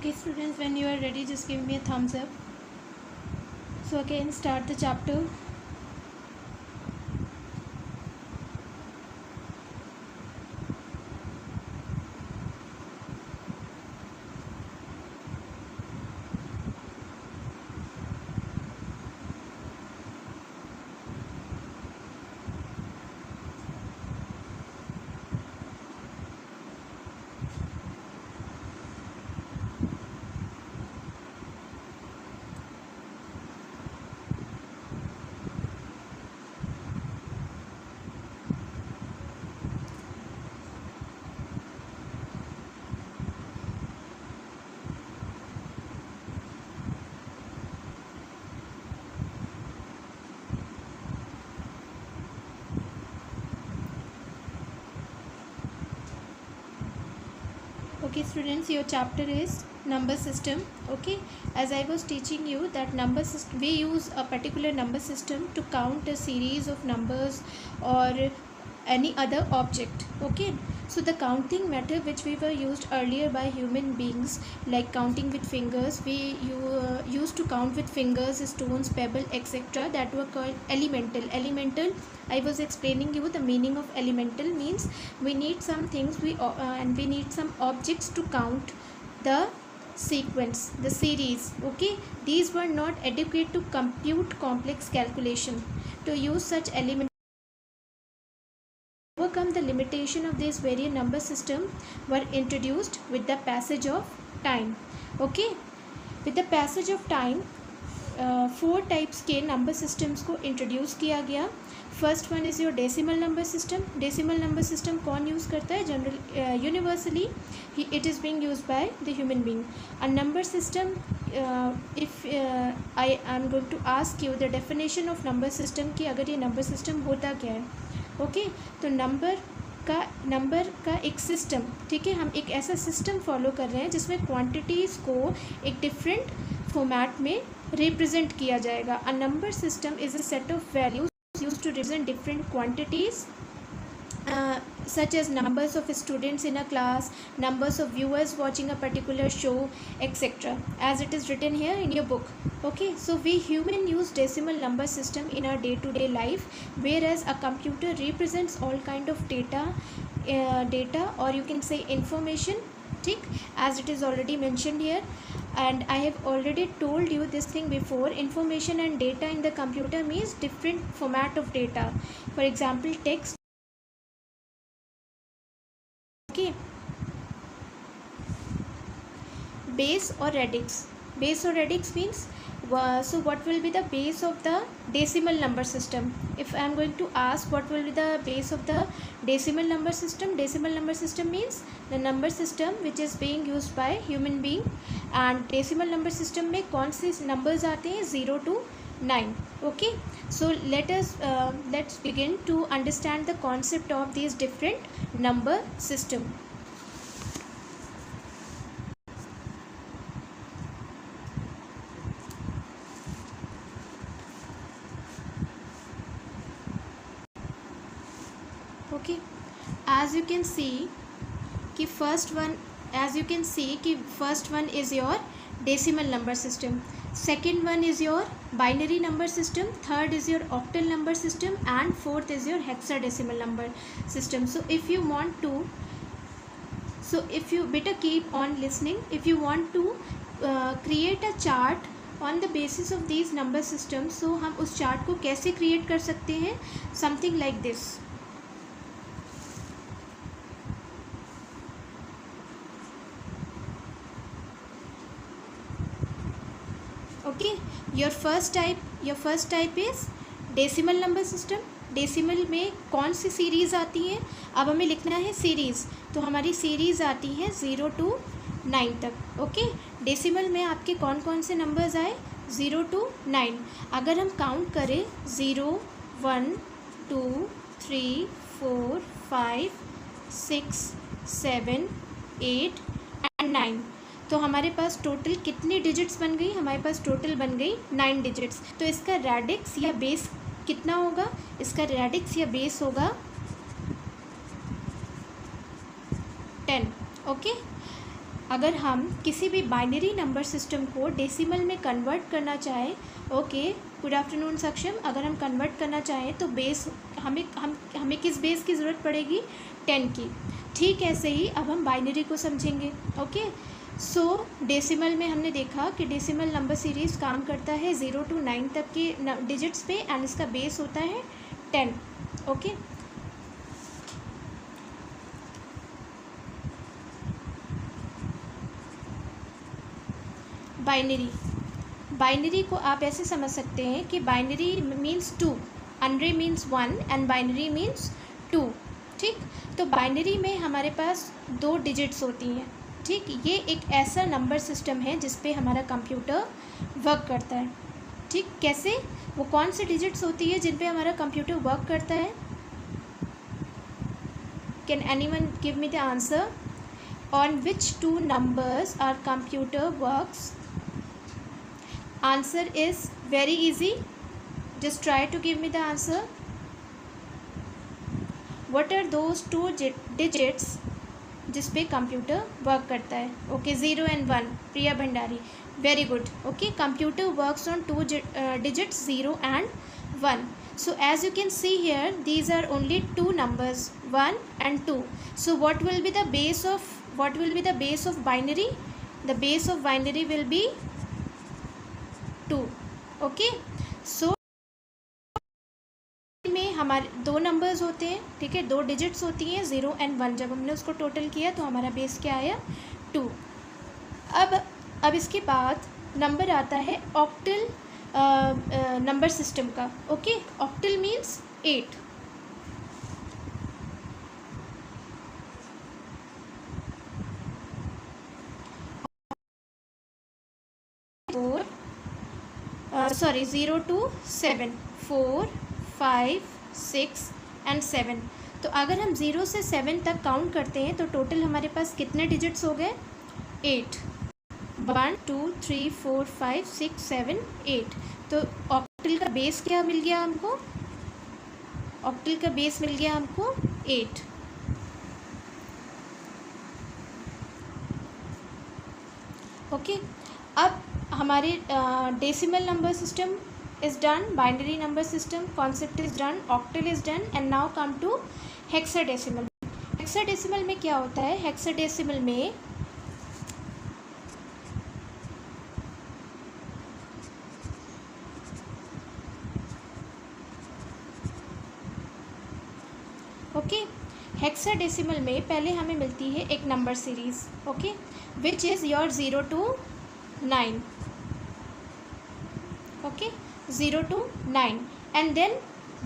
Okay students, when you are ready, just give me a thumbs up. So again, start the chapter. Okay students, your chapter is number system. Okay, as I was teaching you that number system, we use a particular number system to count a series of numbers or any other object. Okay, so the counting method which we were used earlier by human beings, like counting with fingers, we used to count with fingers, stones, pebble, etc., that were called elemental. I was explaining you the meaning of elemental. Means we need some things, and we need some objects to count the sequence, the series. Okay, these were not adequate to compute complex calculation. To use such element, overcome the limitation of this variant number system were introduced with the passage of time. Okay, with the passage of time, 4 types के नंबर systems को introduce किया गया. First one is your decimal number system. Decimal number system कौन use करता है? General universally it is being used by the human being. A number system, if I am going to ask you the definition of number system कि अगर ये number system होता क्या है. Okay, तो नंबर का एक सिस्टम, ठीक है, हम एक ऐसा सिस्टम फॉलो कर रहे हैं जिसमें क्वांटिटीज़ को एक डिफरेंट फॉर्मेट में रिप्रेजेंट किया जाएगा. A number system is a set of values used to represent different quantities such as numbers of students in a class, numbers of viewers watching a particular show, etc., as it is written here in your book. Okay, so we human use decimal number system in our day to day life, whereas a computer represents all kind of data, or you can say information, ठीक, as it is already mentioned here. And I have already told you this thing before. Information and data in the computer means different format of data. For example, text. Okay, base or radix. Base or radix means, so what will be the base of the decimal number system? If I am going to ask what will be the base of the decimal number system, decimal number system means the number system which is being used by human being. And decimal number system में कौन से numbers आते हैं? 0 to 9. Okay, so let's begin to understand the concept of these different number system. Okay, as you can see कि first one is your decimal number system, second one is your binary number system, third is your octal number system, and fourth is your hexadecimal number system. So if you better keep on listening. If you want to create a chart on the basis of these number systems, so हम उस chart को कैसे create कर सकते हैं? Something like this. Okay, your first type is decimal number system. Decimal में कौन सी series आती हैं? अब हमें लिखना है सीरीज़, तो हमारी सीरीज़ आती है 0 to 9 तक. ओके, डेसिमल में आपके कौन कौन से नंबर्स आए? 0 to 9. अगर हम काउंट करें 0, 1, 2, 3, 4, 5, 6, 7, 8 and 9, तो हमारे पास टोटल कितनी डिजिट्स बन गई? हमारे पास टोटल बन गई 9 डिजिट्स. तो इसका रेडिक्स या बेस कितना होगा? इसका रेडिक्स या बेस होगा 10. ओके, अगर हम किसी भी बाइनरी नंबर सिस्टम को डेसिमल में कन्वर्ट करना चाहें, ओके, गुड आफ्टरनून सक्षम, अगर हम कन्वर्ट करना चाहें तो बेस हमें किस बेस की ज़रूरत पड़ेगी? 10 की। ठीक ऐसे ही अब हम बाइनरी को समझेंगे। ओके, सो डेसिमल में हमने देखा कि डेसिमल नंबर सीरीज़ काम करता है 0 to 9 तक के डिजिट्स पे एंड इसका बेस होता है 10। ओके, बाइनरी को आप ऐसे समझ सकते हैं कि binary means 2, unary means 1 and binary means 2। ठीक, तो बाइनरी में हमारे पास 2 डिजिट्स होती हैं। ठीक, ये एक ऐसा नंबर सिस्टम है जिस पे हमारा कंप्यूटर वर्क करता है। ठीक, कैसे? वो कौन सी डिजिट्स होती है जिन पे हमारा कंप्यूटर वर्क करता है? Can anyone give me the answer? On which 2 numbers our computer works? Answer is very easy. Just try to give me the answer. What are those 2 digits जिस पे कंप्यूटर वर्क करता है? Okay, 0 and 1, Priya Bhandari, very good. Okay, computer works on 2 digits 0 and 1. So as you can see here, these are only 2 numbers, 1 and 2. So what will be the base of binary? The base of binary will be 2. Okay, so में हमारे 2 numbers होते हैं। ठीक है, 2 digits होती हैं 0 and 1। जब हमने उसको टोटल किया तो हमारा बेस क्या आया? 2। अब इसके बाद नंबर आता है ऑक्टल नंबर सिस्टम का। Okay, octal means 8। Sorry 0 to 7, 4, 5, 6 and 7। तो अगर हम 0 से 7 तक काउंट करते हैं तो टोटल हमारे पास कितने डिजिट्स हो गए? 8। 1 2 3 4 5 6 7 8। तो ऑक्टल का बेस क्या मिल गया हमको? ऑक्टल का बेस मिल गया हमको 8। ओके, अब हमारे decimal number system is done, binary number system concept is done, octal is done, and now come to hexadecimal. hexadecimal में क्या होता है? hexadecimal में ओके, hexadecimal में पहले हमें मिलती है एक number series, okay, which is your 0 to 9। Okay, 0 to 9 and then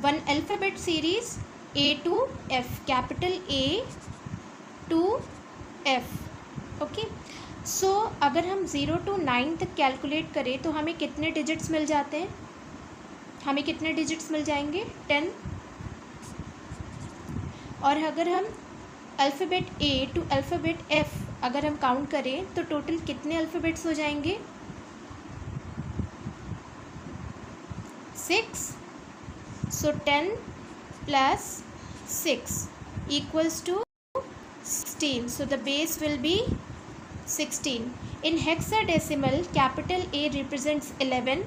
one alphabet series A to F, capital A to F। Okay, so अगर हम 0 to 9 तक कैलकुलेट करें तो हमें कितने डिजिट्स मिल जाते हैं? हमें कितने डिजिट्स मिल जाएंगे? 10। और अगर हम alphabet A to alphabet F अगर हम काउंट करें तो टोटल कितने अल्फ़ाबेट्स हो जाएंगे? 6। So 10 plus 6 equals to 16. So the base will be 16. In hexadecimal, capital A represents 11,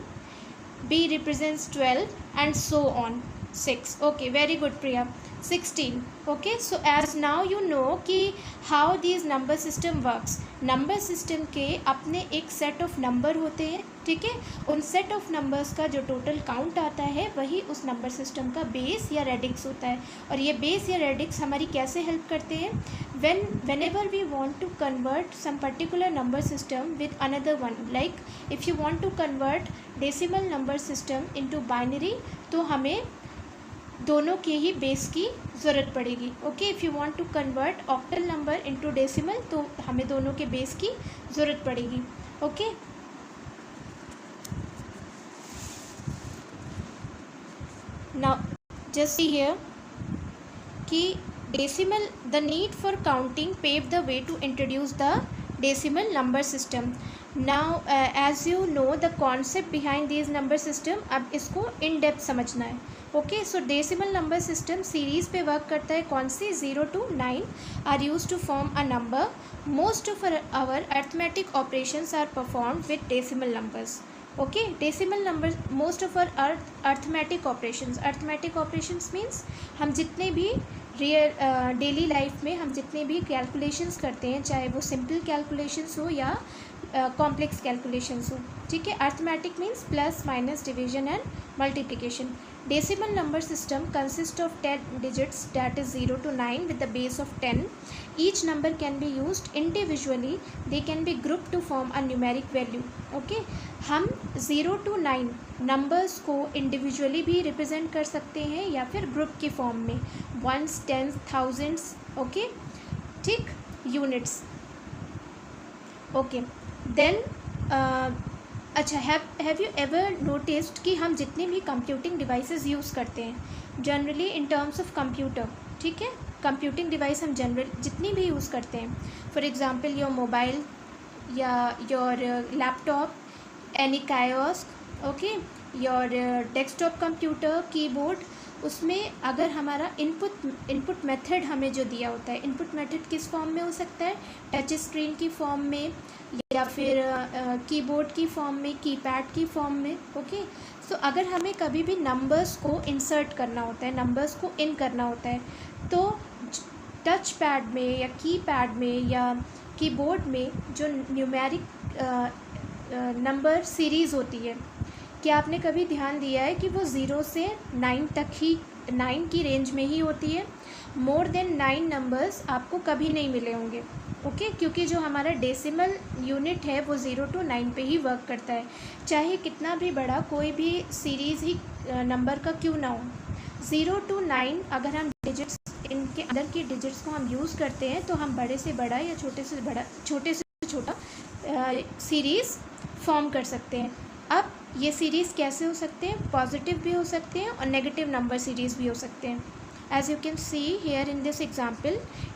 B represents 12 and so on 6. Okay, very good Priya. 16. Okay, so as now you know कि how these number system works. Number system के अपने एक set of number होते हैं। ठीक है, उन set of numbers का जो टोटल काउंट आता है वही उस नंबर सिस्टम का बेस या रेडिक्स होता है। और ये बेस या रेडिक्स हमारी कैसे हेल्प करते हैं? whenever we want to convert some particular number system with another one, like if you want to convert decimal number system into binary, तो हमें दोनों के ही बेस की ज़रूरत पड़ेगी। Okay, if you want to convert octal number into decimal तो हमें दोनों के बेस की ज़रूरत पड़ेगी। Okay, now just see here कि decimal, the need for counting pave the way to introduce the decimal number system. Now as you know the concept behind this number system, अब इसको इन डेप्थ समझना है। Okay, so decimal number system series पे work करता है। कौन सी? 0 to 9 are use to form a number. Most of our arithmetic operations are performed with decimal numbers. Okay, decimal number most of our arithmetic operations means हम जितने भी daily life में हम जितने भी कैलकुलेशंस करते हैं, चाहे वो सिंपल कैलकुलेशंस हो या कॉम्प्लेक्स कैलकुलेशंस हो, ठीक है। Arithmetic means plus minus division and multiplication. Decimal number system consist of 10 digits, that is 0 to 9 with the base of 10. Each number can be used individually. They can be grouped to form a numeric value. Okay, हम 0 to 9 numbers को individually भी represent कर सकते हैं या फिर group की form में, वंस, टेंस, थाउजेंड्स, ओके, ठीक, यूनिट्स। ओके, देन अच्छा, हैव यू एवर नोटिस्ड कि हम जितने भी कंप्यूटिंग डिवाइसेस यूज़ करते हैं generally in terms of computer, ठीक है, कंप्यूटिंग डिवाइस हम जनरल जितनी भी यूज़ करते हैं, फॉर एग्जांपल योर मोबाइल या your laptop, any kiosk, okay, your desktop computer, keyboard, उसमें अगर हमारा इनपुट मेथड हमें जो दिया होता है, इनपुट मेथड किस फॉर्म में हो सकता है? टच स्क्रीन की फॉर्म में या फिर कीबोर्ड की फॉर्म में, कीपैड की फॉर्म में, ओके। सो अगर हमें कभी भी नंबर्स को इंसर्ट करना होता है, नंबर्स को इन करना होता है, तो टच पैड में या कीपैड में या कीबोर्ड में जो न्यूमेरिक नंबर सीरीज़ होती है, क्या आपने कभी ध्यान दिया है कि वो 0 से 9 तक ही, 9 की रेंज में ही होती है? मोर देन 9 नंबर्स आपको कभी नहीं मिले होंगे, ओके, क्योंकि जो हमारा डेसिमल यूनिट है वो 0 to 9 पे ही वर्क करता है, चाहे कितना भी बड़ा कोई भी सीरीज़ ही नंबर का क्यों ना हो। 0 to 9 अगर हम डिजिट्स, इनके अंदर की डिजिट्स को हम यूज़ करते हैं तो हम बड़े से बड़ा या छोटे से छोटा सीरीज़ फॉर्म कर सकते हैं। अब ये सीरीज़ कैसे हो सकते हैं? पॉजिटिव भी हो सकते हैं और नेगेटिव नंबर सीरीज़ भी हो सकते हैं। As you can see here in this example,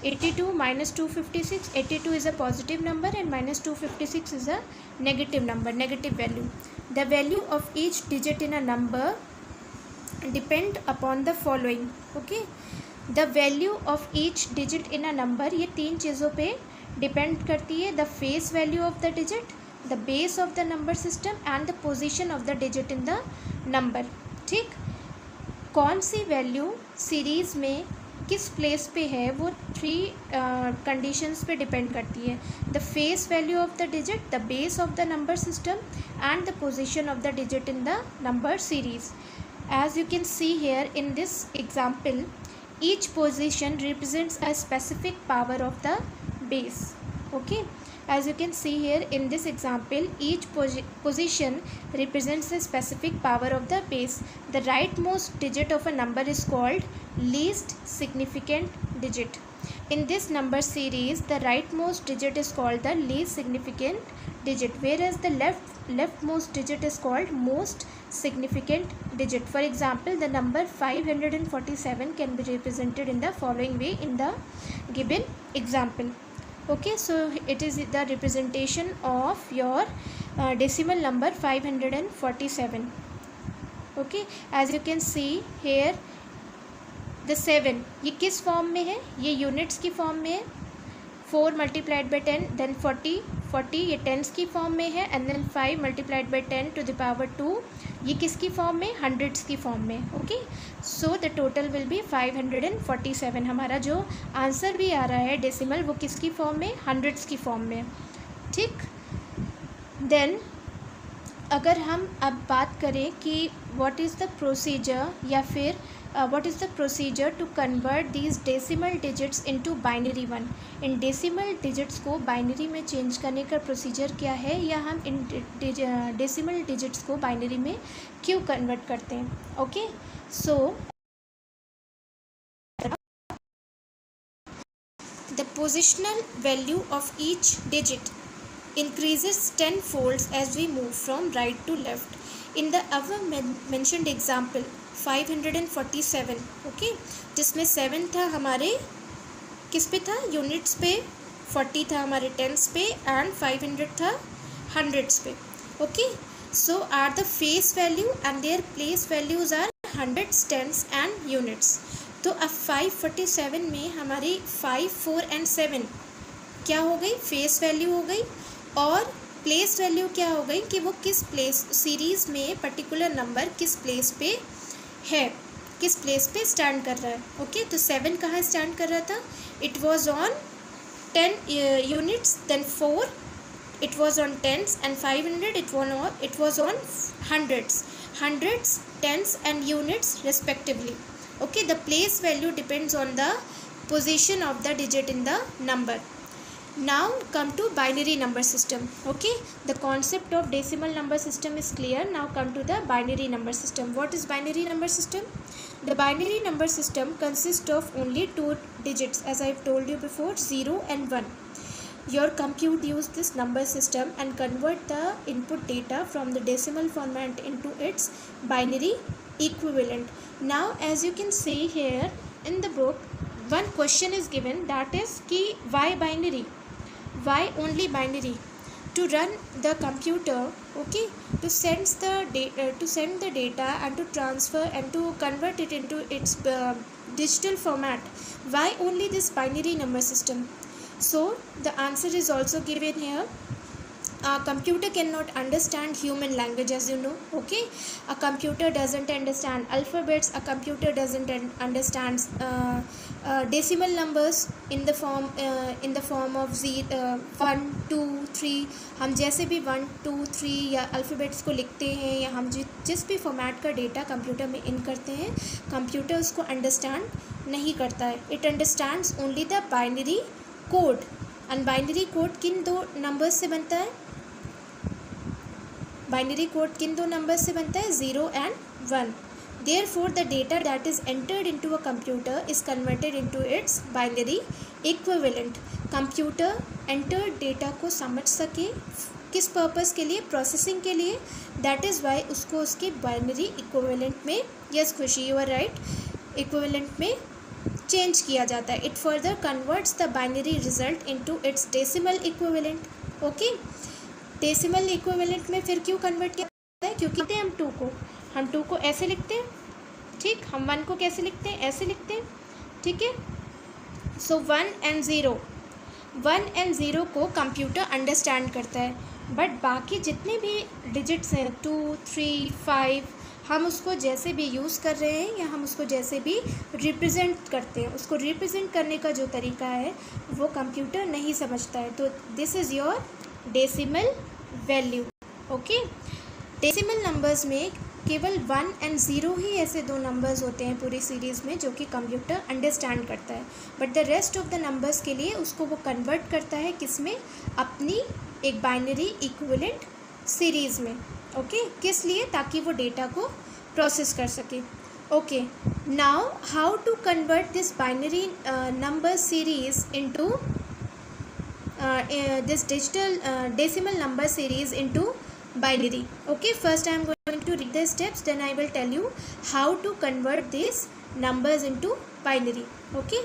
82 minus 256, 82 is a positive number and minus 256 is a negative number, negative value. The value of each digit in a number depend upon the following, okay. The value of each digit in a number, ये 3 चीज़ों पे depend करती है। The face value of the digit, the base of the number system and the position of the digit in the number, ठीक। कौन सी value series में किस place पे है वो 3 कंडीशंस पे डिपेंड करती है। The face value of the digit, the base of the number system and the position of the digit in the number series. As you can see here in this example, each position represents a specific power of the base, okay. As you can see here in this example, each position represents a specific power of the base. The rightmost digit of a number is called least significant digit. In this number series, the rightmost digit is called the least significant digit, whereas the leftmost digit is called most significant digit. For example, the number 547 can be represented in the following way in the given example. Okay, so it is the representation of your decimal number 547. Okay, as you can see here, the 7 ये किस form में है? ये units की form में है। 4 multiplied by 10, then 40 ये tense की फॉर्म में है, and then 5 multiplied by 10 to the power 2 ये किसकी फॉर्म में? हंड्रेड्स की फॉर्म में, okay. So the total will be 547। हमारा जो आंसर भी आ रहा है डेसिमल, वो किसकी फॉर्म में? हंड्रेड्स की फॉर्म में, ठीक। देन अगर हम अब बात करें कि व्हाट इज़ द प्रोसीजर या फिर what is the procedure to convert these decimal digits into binary one, in decimal digits को binary में चेंज करने का प्रोसीजर क्या है, या हम इन decimal digits को binary में क्यों कन्वर्ट करते हैं, okay. So the positional value of each digit increases 10 folds as we move from right to left. In the above mentioned example 547, okay, जिसमें 7 था हमारे किस पे था? यूनिट्स पे, 40 था हमारे टेंस पे, एंड 500 था हंड्रेड्स पे, okay. So are the face value and their place values are hundreds, tens and units. तो अब 547 में हमारी 5, 4 एंड 7 क्या हो गई, फेस वैल्यू हो गई, और प्लेस वैल्यू क्या हो गई कि वो किस प्लेस सीरीज़ में पर्टिकुलर नंबर किस प्लेस पे है, किस प्लेस पे स्टैंड कर रहा है। ओके, तो 7 कहाँ स्टैंड कर रहा था, it was on 10 units, then 4 it was on tens, and 500 it was on hundreds, tens and units respectively. Okay, the place value depends on the position of the digit in the number. Now come to binary number system. Okay, the concept of decimal number system is clear. Now come to the binary number system. What is binary number system? The binary number system consists of only 2 digits, as I have told you before, 0 and 1. Your compute use this number system and convert the input data from the decimal format into its binary equivalent. Now as you can see here in the book, one question is given, that is ki why binary, why only binary? To run the computer, okay, to send the data and to transfer and to convert it into its digital format, why only this binary number system? So the answer is also given here. A computer cannot understand human language, as you know. Okay, a computer doesn't understand alphabets, a computer doesn't understand decimal numbers in the form of 1 2 3. हम जैसे भी 1 2 3 या alphabets को लिखते हैं, या हम जिस भी फॉर्मेट का डेटा कंप्यूटर में इन करते हैं, कंप्यूटर उसको अंडरस्टैंड नहीं करता है. It understands only the binary code. And binary code किन 2 नंबर्स से बनता है, बाइनरी कोड किन 2 नंबर्स से बनता है, 0 and 1. Therefore the data that is entered into a computer is converted into its binary equivalent. Computer entered data को समझ सके किस पर्पस के लिए, प्रोसेसिंग के लिए, दैट इज़ वाई उसको उसके बाइनरी इक्विवेलेंट में, यस खुशी यू आर राइट, इक्विवेलेंट में चेंज किया जाता है. It further converts the binary result into its decimal equivalent. Okay, decimal equivalent में फिर क्यों कन्वर्ट किया जाता है, क्योंकि हम 2 को ऐसे लिखते हैं, ठीक, हम 1 को कैसे लिखते हैं, ऐसे लिखते हैं, ठीक है. सो 1 and 0 को कंप्यूटर अंडरस्टैंड करता है, बट बाकी जितने भी डिजिट्स हैं 2 3 5 हम उसको जैसे भी यूज़ कर रहे हैं या हम उसको जैसे भी रिप्रेजेंट करते हैं, उसको रिप्रेजेंट करने का जो तरीका है वो कंप्यूटर नहीं समझता है. तो this is your decimal value. Okay, decimal numbers में केवल 1 and 0 ही ऐसे 2 नंबर्स होते हैं पूरी सीरीज़ में जो कि कंप्यूटर अंडरस्टैंड करता है, but the rest of the numbers के लिए उसको वो कन्वर्ट करता है किस में, अपनी एक बाइनरी इक्विवेलेंट सीरीज़ में. ओके, किस लिए, ताकि वो डेटा को प्रोसेस कर सके. Okay, now how to convert this binary number series into this digital decimal number series into binary. Okay, first I am going to read the steps, then I will tell you how to convert these numbers into binary. Okay,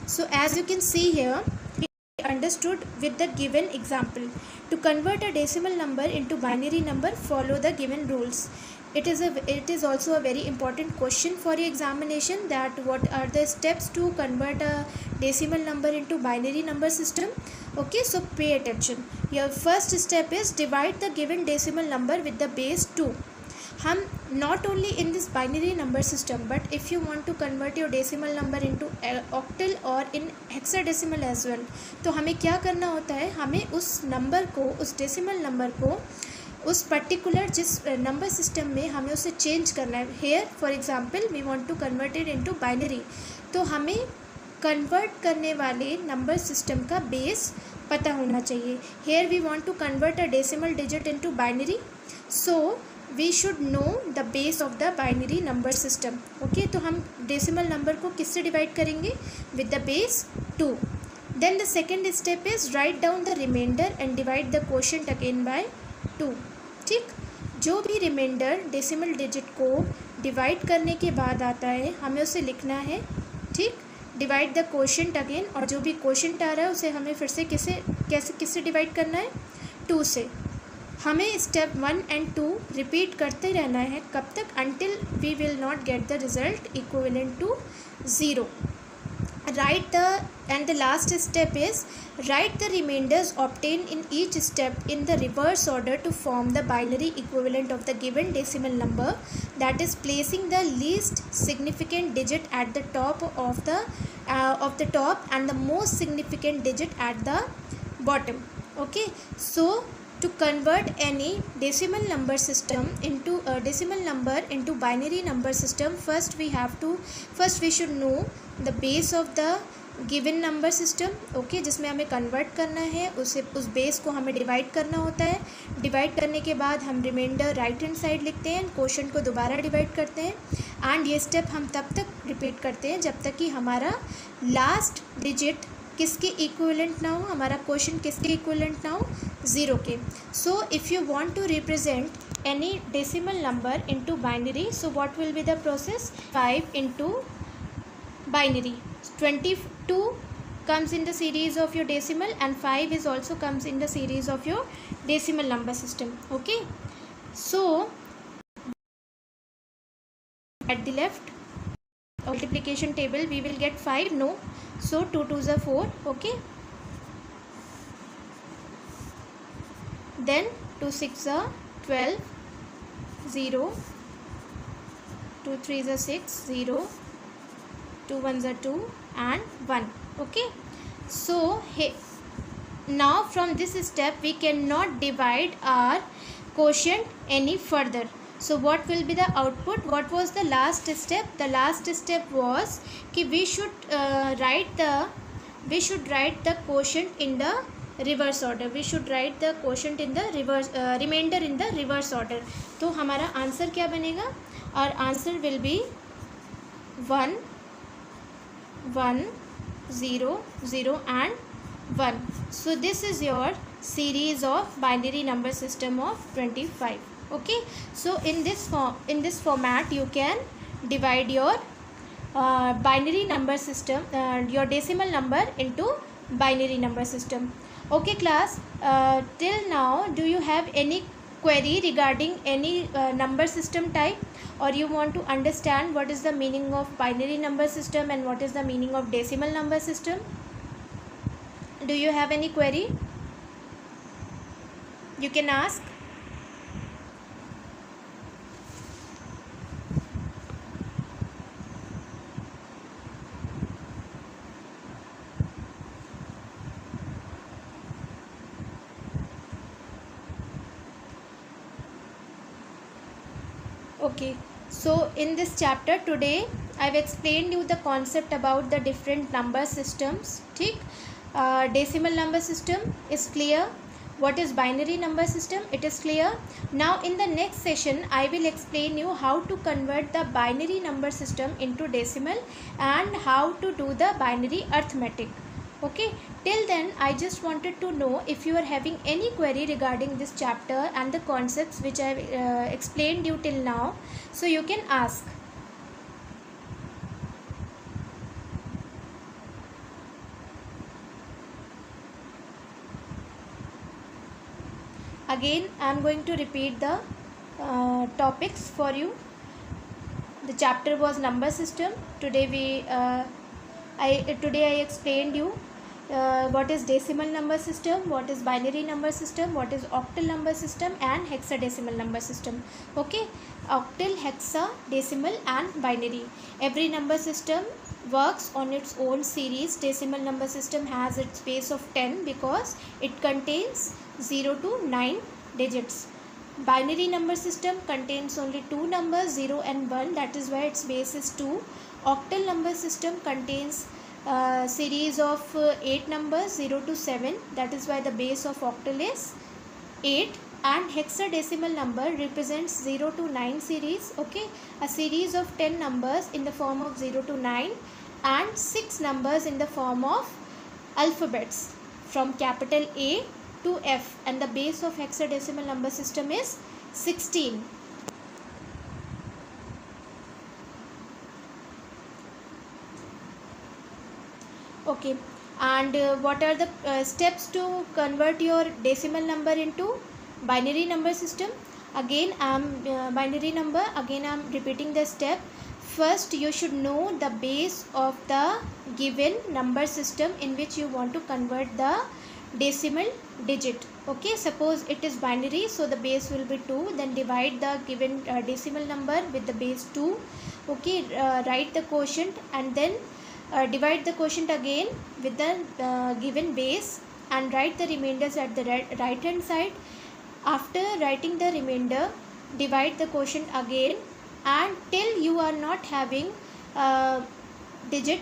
so as you can see here, we understood with the given example. To convert a decimal number into binary number, follow the given rules. It is also a very important question for your examination, that what are the steps to convert a decimal number into binary number system. Okay, so pay attention. Your first step is divide the given decimal number with the base 2. हम not only in this binary number system, but if you want to convert your decimal number into octal or in hexadecimal as well, तो हमें क्या करना होता है, हमें उस number को, उस डेसिमल नंबर को उस पर्टिकुलर जिस नंबर सिस्टम में हमें उसे चेंज करना है. Here for example we want to convert it into binary, तो हमें कन्वर्ट करने वाले नंबर सिस्टम का बेस पता होना चाहिए. Here we want to convert a decimal digit into binary, so we should know the base of the binary number system. Okay, तो हम डेसिमल नंबर को किससे डिवाइड करेंगे, with the base 2. Then the second step is write down the remainder and divide the quotient again by 2. ठीक, जो भी remainder decimal digit को divide करने के बाद आता है हमें उसे लिखना है. ठीक, डिवाइड द क्वोशंट अगेन, और जो भी क्वोशंट आ रहा है उसे हमें फिर से किससे डिवाइड करना है, 2 से. हमें स्टेप 1 एंड 2 रिपीट करते रहना है. कब तक? until we will not get the result equivalent to 0. And the last step is write the remainders obtained in each step in the reverse order to form the binary equivalent of the given decimal number, that is placing the least significant digit at the top of the top and the most significant digit at the bottom. Okay, so to convert any decimal number system into a decimal number into binary number system, first we should know the base of the given number system. Okay, जिसमें हमें convert करना है, उस base को हमें divide करना होता है. डिवाइड करने के बाद हम रिमाइंडर राइट हैंड साइड लिखते हैं, क्वोशंट को दोबारा डिवाइड करते हैं. एंड ये स्टेप हम तब तक रिपीट करते हैं जब तक कि हमारा लास्ट डिजिट किसके इक्विवेलेंट ना हो, हमारा क्वोशंट किसके इक्विवेलेंट ना हो, 0 के. So if you want to represent any decimal number into binary, so what will be the process? 5 into binary. 22 comes in the series of your decimal and 5 is also comes in the series of your decimal number system. Okay, so at the left multiplication table we will get 5. No, so 2 2s are 4. Okay, then 2 6 are 12, 0, 2 3s are 6, 0, 2 1s are 2 and 1. Okay, so now from this step we cannot divide our quotient any further. So what will be the output? What was the last step? The last step was कि we should write the quotient in the reverse order. We should write the quotient in the reverse remainder in the reverse order. तो हमारा answer क्या बनेगा? Our answer will be 1 1 0 0 and 1. So this is your series of binary number system of 25. Okay, so in this format you can divide your binary number system, your decimal number into binary number system. Okay class, till now do you have any query regarding any number system type, or you want to understand what is the meaning of binary number system and what is the meaning of decimal number system? Do you have any query? You can ask. Okay, so in this chapter today I have explained you the concept about the different number systems. ठीक, decimal number system is clear. What is binary number system? It is clear. Now in the next session I will explain you how to convert the binary number system into decimal and how to do the binary arithmetic. Okay, till then I just wanted to know if you are having any query regarding this chapter and the concepts which I have explained you till now, so you can ask. Again I am going to repeat the topics for you. The chapter was number system. Today I explained you what is decimal number system, what is binary number system, what is octal number system and hexadecimal number system. Okay, octal, hexa, decimal and binary. Every number system works on its own series. Decimal number system has its base of 10 because it contains 0 to 9 digits. Binary number system contains only two numbers, 0 and 1, that is why its base is 2. Octal number system contains series of 8 numbers, 0 to 7, that is why the base of octal is 8. And hexadecimal number represents 0 to 9 series. Okay, a series of 10 numbers in the form of 0 to 9 and 6 numbers in the form of alphabets from capital A to F, and the base of hexadecimal number system is 16. Okay, and what are the steps to convert your decimal number into binary number system. Again binary number, again I am repeating the step. First you should know the base of the given number system in which you want to convert the decimal digit. Okay, suppose it is binary, so the base will be 2, then divide the given decimal number with the base 2. Okay, write the quotient and then divide the quotient again with the given base and write the remainders at the right hand side. After writing the remainder, divide the quotient again and till you are not having digit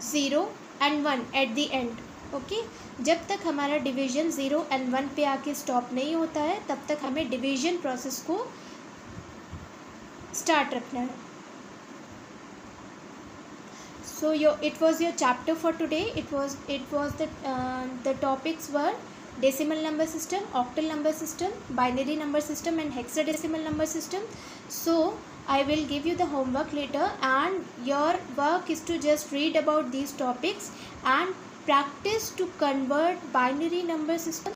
0 and 1 at the end. Okay जब तक हमारा division 0 and 1 पे आके stop नहीं होता है तब तक हमें डिवीजन प्रोसेस को स्टार्ट रखना है. So it was your chapter for today. It was the topics were decimal number system, octal number system, binary number system and hexadecimal number system. So I will give you the homework later, and your work is to just read about these topics and practice to convert binary number system